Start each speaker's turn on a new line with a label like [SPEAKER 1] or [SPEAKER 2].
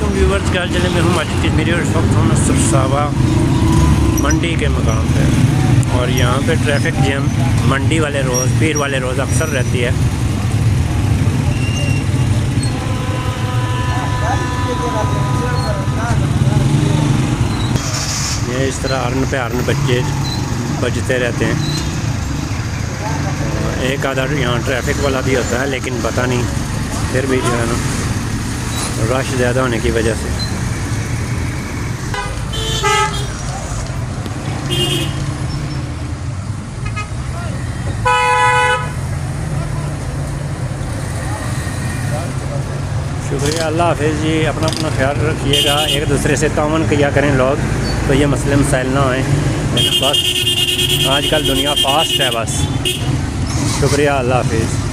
[SPEAKER 1] वालेकुम व्यूवर्स, क्या चले मैं हूँ माजिद कश्मीरी और इस वक्त हम सरसावा मंडी के मकाम पे और यहाँ पे ट्रैफिक जैम मंडी वाले रोज़, पीर वाले रोज़ अक्सर रहती है। ये इस तरह हॉर्न पे हॉर्न बजते रहते हैं। एक आधा यहाँ ट्रैफिक वाला भी होता है, लेकिन पता नहीं, फिर भी जो है ना रश ज़्यादा होने की वजह से। शुक्रिया, अल्लाह हाफिज़ जी। अपना अपना ख्याल रखिएगा, एक दूसरे से तावन किया करें लोग, तो ये मसले मसाइल ना आए। बस आजकल दुनिया फास्ट है बस। शुक्रिया, अल्लाह हाफिज़।